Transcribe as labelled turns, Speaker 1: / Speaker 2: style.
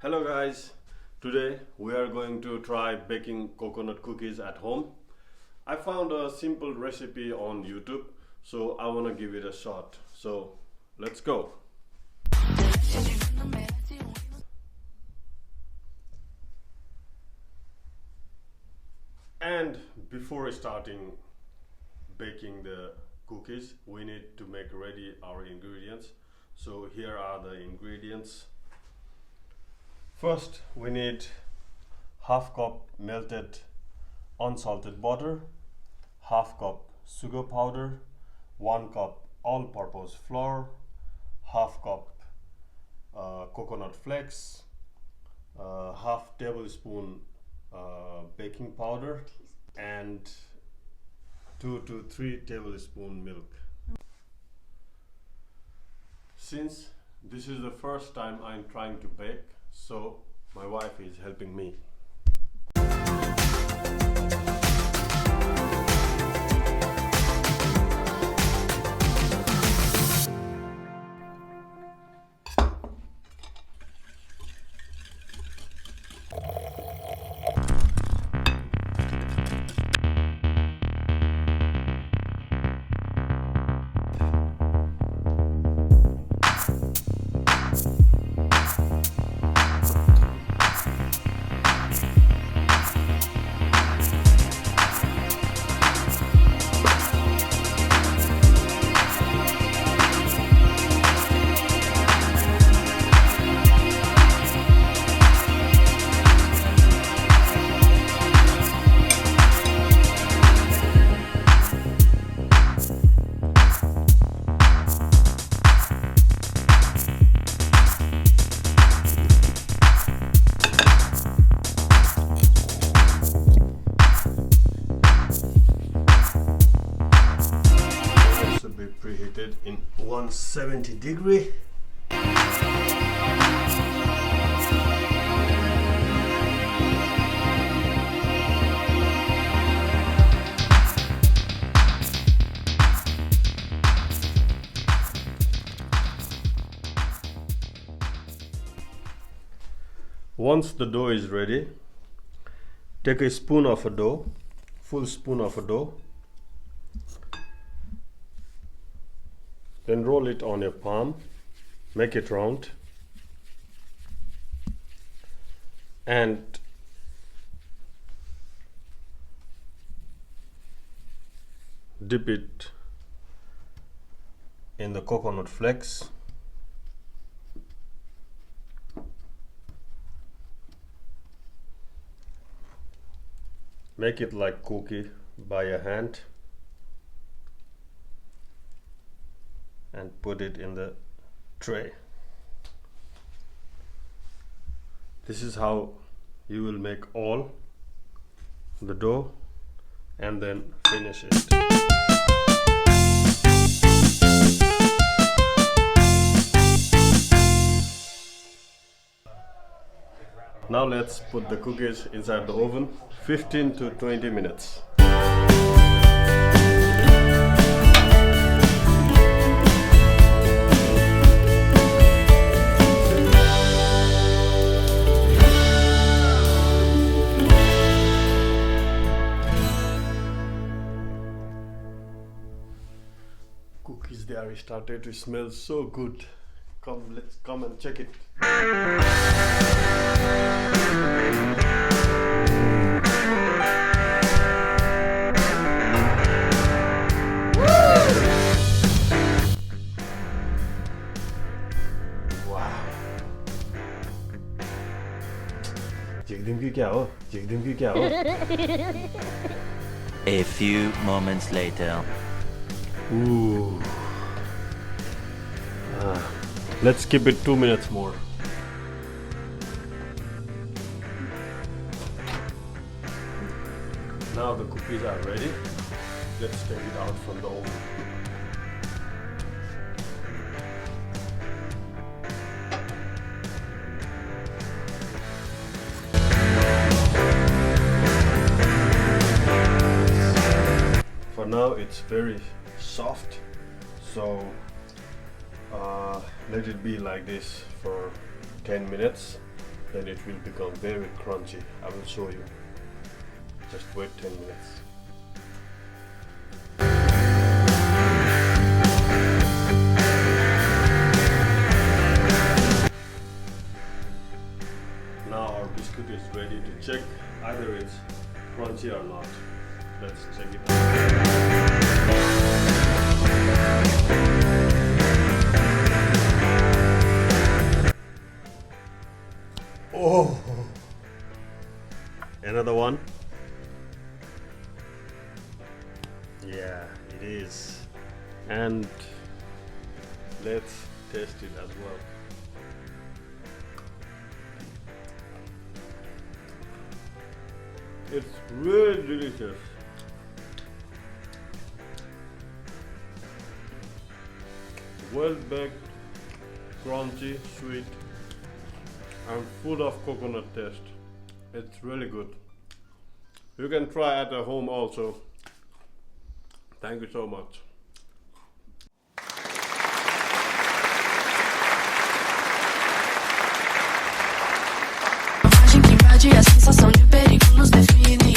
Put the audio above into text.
Speaker 1: Hello guys, today we are going to try baking coconut cookies at home. I found a simple recipe on YouTube, so I want to give it a shot. So let's go. And before starting baking the cookies, we need to make ready our ingredients. So here are the ingredients. First, we need half cup melted unsalted butter, half cup sugar powder, 1 cup all-purpose flour, half cup coconut flakes, half tablespoon baking powder, and 2 to 3 tablespoon milk. Since this is the first time I'm trying to bake, so my wife is helping me. Preheated in 170 degree. Once the dough is ready, take a spoon of a dough, full spoon of a dough, then roll it on your palm, make it round, and dip it in the coconut flakes. Make it like cookie by a hand and put it in the tray. This is how you will make all the dough and then finish it. Now let's put the cookies inside the oven, 15 to 20 minutes. Cookies, they are started to smell so good. Let's come and check it. Wow.
Speaker 2: A few moments later.
Speaker 1: Ooh. Let's keep it 2 minutes more. Now the cookies are ready. Let's take it out from the oven. For now it's very soft, so let it be like this for 10 minutes then it will become very crunchy. I will show you. Just wait 10 minutes. Now our biscuit is ready to check either it's crunchy or not. Let's check it out. Oh, another one. Yeah, it is. And let's test it as well. It's really delicious. Well baked, crunchy, sweet, and full of coconut taste. It's really good. You can try at home also. Thank you so much.
Speaker 3: A sensação de perigo nos define.